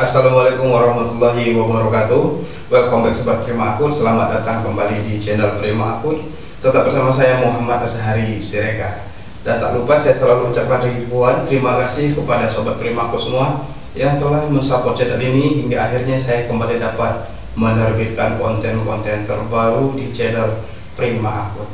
Assalamualaikum warahmatullahi wabarakatuh. Welcome back Sobat Prima Akun. Selamat datang kembali di channel Prima Akun. Tetap bersama saya Muhammad Azhari Siregar. Dan tak lupa saya selalu ucapkan ribuan terima kasih kepada Sobat Prima Akun semua yang telah mensupport channel ini hingga akhirnya saya kembali dapat menerbitkan konten-konten terbaru di channel Prima Akun.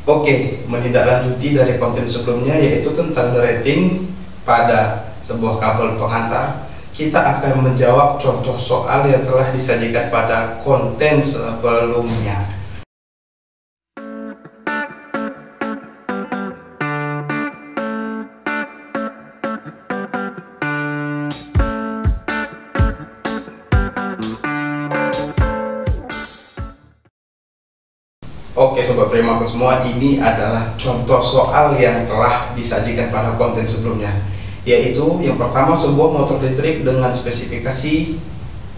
Oke, menindaklanjuti dari konten sebelumnya yaitu tentang the rating pada sebuah kabel pengantar. Kita akan menjawab contoh soal yang telah disajikan pada konten sebelumnya. Oke Sobat Prima Akun semua, ini adalah contoh soal yang telah disajikan pada konten sebelumnya, yaitu yang pertama sebuah motor listrik dengan spesifikasi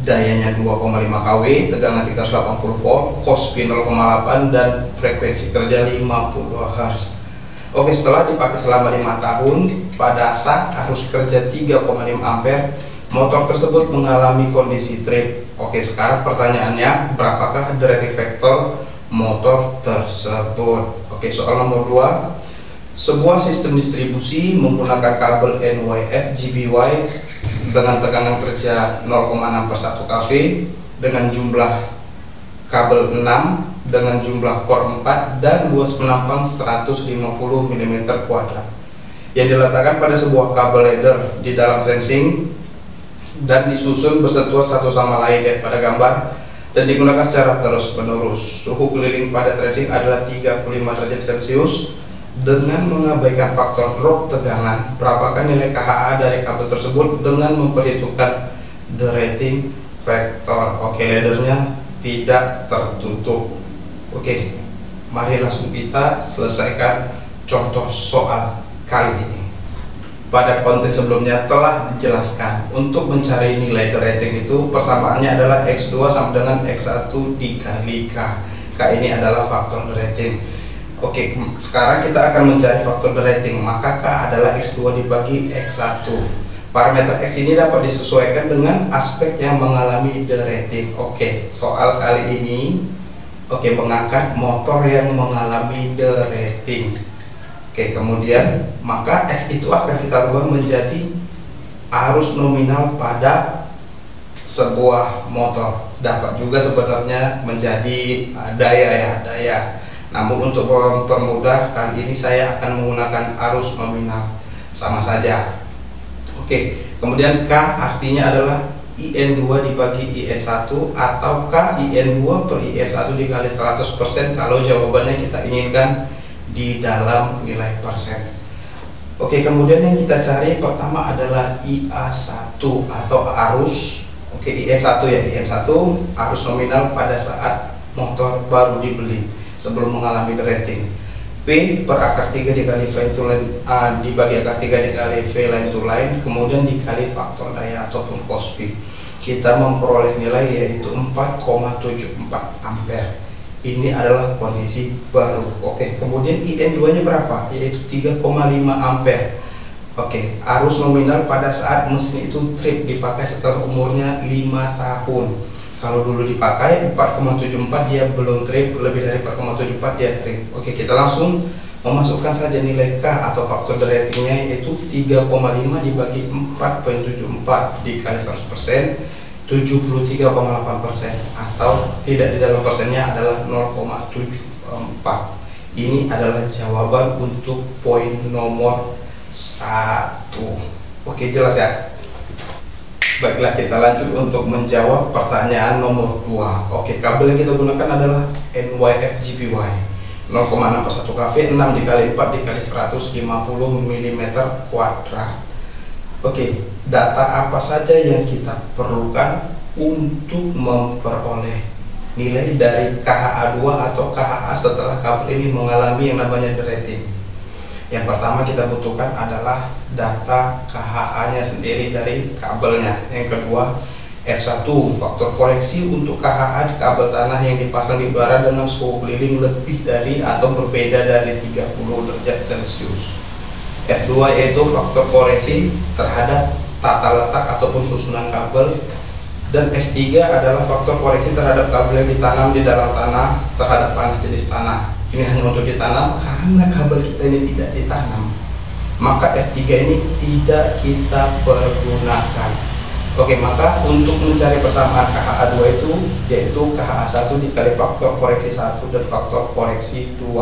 dayanya 2,5 kW, tegangan 380 volt, Kospi 0,8 dan frekuensi kerja 50 Hz. Oke, setelah dipakai selama 5 tahun, pada saat arus kerja 3,5 ampere, motor tersebut mengalami kondisi trip. Oke, sekarang pertanyaannya, berapakah the rating factor motor tersebut? Oke, soal nomor 2. Sebuah sistem distribusi menggunakan kabel NYF GBY dengan tegangan kerja 0,6/1 kV dengan jumlah kabel 6 dengan jumlah core 4 dan luas penampang 150 mm kuadrat yang diletakkan pada sebuah kabel ladder di dalam sensing dan disusun bersentuhan satu sama lain pada gambar dan digunakan secara terus-menerus. Suhu keliling pada tracing adalah 35 derajat Celcius dengan mengabaikan faktor drop tegangan. Berapakah nilai KHA dari kabel tersebut dengan memperhitungkan the rating factor? Oke, laddernya tidak tertutup. Oke, mari langsung kita selesaikan contoh soal kali ini. Pada konten sebelumnya telah dijelaskan untuk mencari nilai the rating itu persamaannya adalah X2 sama dengan X1 dikali K. K ini adalah faktor the rating. Oke, sekarang kita akan mencari faktor the rating, maka K adalah X2 dibagi X1. Parameter X ini dapat disesuaikan dengan aspek yang mengalami the rating. Oke, soal kali ini mengangkat motor yang mengalami the rating. Oke, kemudian maka X itu akan kita ubah menjadi arus nominal pada sebuah motor. Dapat juga sebenarnya menjadi daya. Namun untuk mempermudah kali ini saya akan menggunakan arus nominal, sama saja. Oke, kemudian K artinya adalah IN2 dibagi IN1 atau K IN2 per IN1 dikali 100% kalau jawabannya kita inginkan di dalam nilai persen. Oke, kemudian yang kita cari pertama adalah IA1 atau arus. Oke, IN1 ya, IN1 arus nominal pada saat motor baru dibeli sebelum mengalami the rating. P per akar 3 dikali V to line dibagi akar 3 dikali V line to line, kemudian dikali faktor daya ataupun Kospi. Kita memperoleh nilai yaitu 4,74 ampere. Ini adalah kondisi baru. Oke, kemudian IN2 nya berapa? Yaitu 3,5 ampere. Oke, arus nominal pada saat mesin itu trip dipakai setelah umurnya 5 tahun. Kalau dulu dipakai 4,74 dia belum trip, lebih dari 4,74 dia trip. Oke, kita langsung memasukkan saja nilai K atau faktor the ratingnya yaitu 3,5 dibagi 4,74 dikali 100%, 73,8%, atau tidak di dalam persennya adalah 0,74. Ini adalah jawaban untuk poin nomor 1. Oke, jelas ya? Baiklah, kita lanjut untuk menjawab pertanyaan nomor 2. Oke, kabel yang kita gunakan adalah NYF GBY 0,6/1 kV, 6 dikali 4 dikali 150 mm kuadrat. Oke, data apa saja yang kita perlukan untuk memperoleh nilai dari KHA2 atau KHA setelah kabel ini mengalami yang namanya the rating? Yang pertama kita butuhkan adalah data KHA-nya sendiri dari kabelnya. Yang kedua, F1 faktor koreksi untuk KHA di kabel tanah yang dipasang di udara dengan suhu keliling lebih dari atau berbeda dari 30 derajat Celcius. F2 yaitu faktor koreksi terhadap tata letak ataupun susunan kabel. Dan F3 adalah faktor koreksi terhadap kabel yang ditanam di dalam tanah terhadap panas jenis tanah. Ini hanya untuk ditanam karena kabel kita ini tidak ditanam, maka F3 ini tidak kita pergunakan. Oke, maka untuk mencari persamaan KHA2 itu yaitu KHA1 dikali faktor koreksi 1 dan faktor koreksi 2.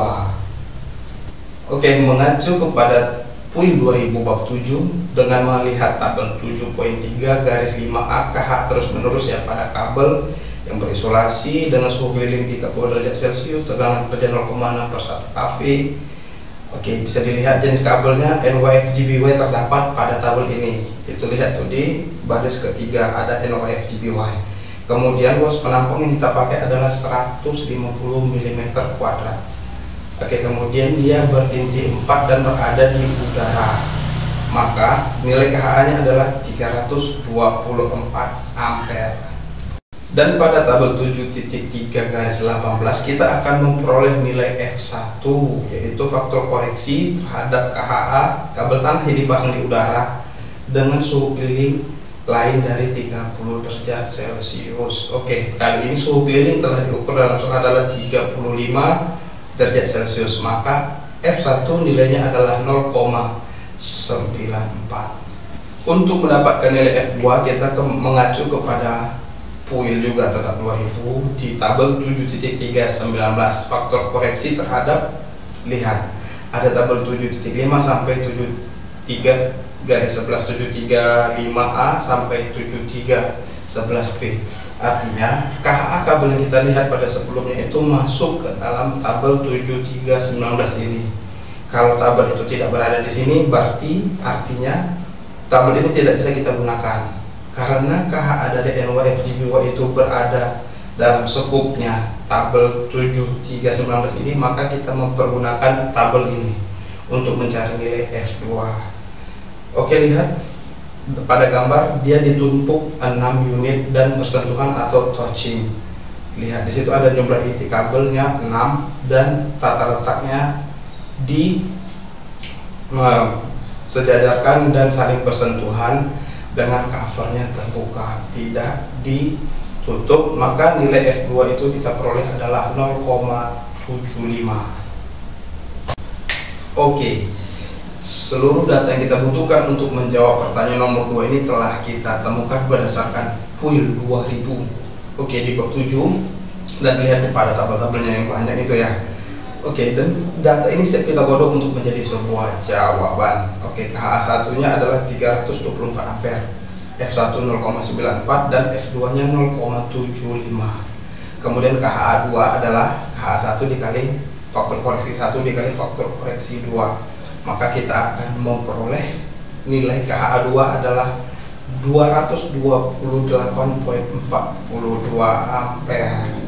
Oke, mengacu kepada PUI 2000 bab 7 dengan melihat tabel 7.3 garis 5A KH terus menerus ya pada kabel yang berisolasi dengan suhu keliling 30 derajat Celcius, tegangan kerja 0,6/1 kV. Oke, bisa dilihat jenis kabelnya NYFGBY terdapat pada tabel ini. Itu lihat tuh di baris ketiga ada NYFGBY. Kemudian luas penampung yang kita pakai adalah 150 mm kuadrat. Oke, kemudian dia berinti 4 dan berada di udara. Maka nilai KHA-nya adalah 324 ampere. Dan pada tabel 7.3 garis 18 kita akan memperoleh nilai F1 yaitu faktor koreksi terhadap KHA kabel tanah yang dipasang di udara dengan suhu keliling lain dari 30 derajat Celcius. Oke, kali ini suhu keliling telah diukur dalam soal adalah 35 derajat Celcius, maka F1 nilainya adalah 0,94. Untuk mendapatkan nilai F2 kita mengacu kepada PUIL juga tetap 2000 di tabel 7.319 faktor koreksi terhadap, lihat ada tabel 7.5 sampai 73 garis 11 735A sampai 7311B. Artinya KHA kabel yang kita lihat pada sebelumnya itu masuk ke dalam tabel 7319 ini. Kalau tabel itu tidak berada di sini, berarti artinya tabel ini tidak bisa kita gunakan karena KHA dari NYFGBY itu berada dalam sekupnya tabel 7319 ini, maka kita mempergunakan tabel ini untuk mencari nilai F2. Oke, lihat pada gambar dia ditumpuk 6 unit dan bersentuhan atau touching. Lihat di situ ada jumlah inti kabelnya 6 dan tata letaknya di sejajarkan dan saling bersentuhan dengan covernya terbuka, tidak ditutup, maka nilai F2 itu kita peroleh adalah 0,75. Oke, seluruh data yang kita butuhkan untuk menjawab pertanyaan nomor 2 ini telah kita temukan berdasarkan PUIL 2000. Oke, di bab 7 dan lihat pada tabel-tabelnya yang banyak itu ya. Oke, dan data ini siap kita godok untuk menjadi sebuah jawaban. Oke, KHA 1-nya adalah 324 ampere, F1 0,94 dan F2-nya 0,75. Kemudian KHA 2 adalah KHA 1 dikali faktor koreksi 1 dikali faktor koreksi 2. Maka kita akan memperoleh nilai KHA 2 adalah 228,42 ampere.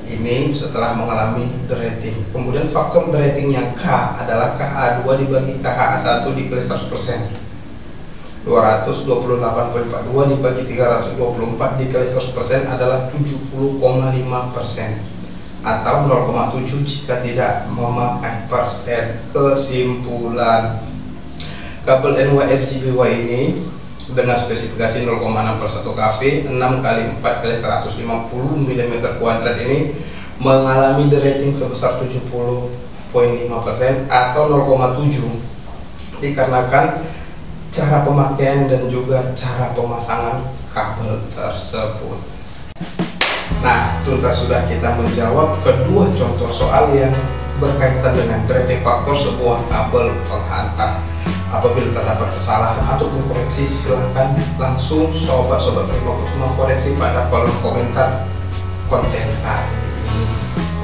Ini setelah mengalami derating. Kemudian faktor deratingnya K adalah KHA 2 dibagi KHA 1 dikali 100%. 228,42 dibagi 324 dikali 100% adalah 70,5%. Atau 0,7 jika tidak memakai persen. Kesimpulan, kabel NYFGBY ini dengan spesifikasi 0,6/1 kV 6 kali 4 kali 150 mm kuadrat ini mengalami derating sebesar 70,5% atau 0,7 dikarenakan cara pemakaian dan juga cara pemasangan kabel tersebut. Nah, tuntas sudah kita menjawab kedua contoh soal yang berkaitan dengan derating faktor sebuah kabel penghantar. Apabila terdapat kesalahan ataupun koreksi, silahkan langsung sobat-sobat semua koreksi pada kolom komentar konten kali ini.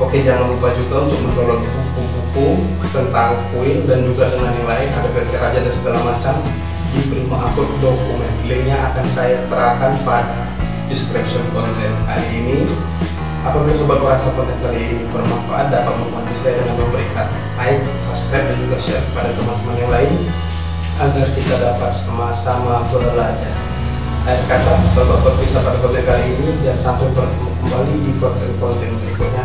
Oke, jangan lupa juga untuk mendownload buku-buku tentang PUIL dan juga dengan yang lain, ada versi raja dan segala macam di Prima Akun Dokumen. Linknya akan saya terapkan pada description konten kali ini. Apabila sobat merasa konten kali ini bermanfaat, dapat membantu saya dengan memberikan like, subscribe dan juga share kepada teman-teman yang lain agar kita dapat sama-sama belajar. Akhir kata, sobat berpisah pada konten kali ini dan sampai bertemu kembali di konten-konten berikutnya.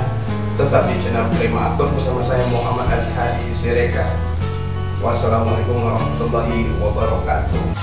Tetap di channel Prima Akun bersama saya Muhammad Azhari Siregar. Wassalamualaikum warahmatullahi wabarakatuh.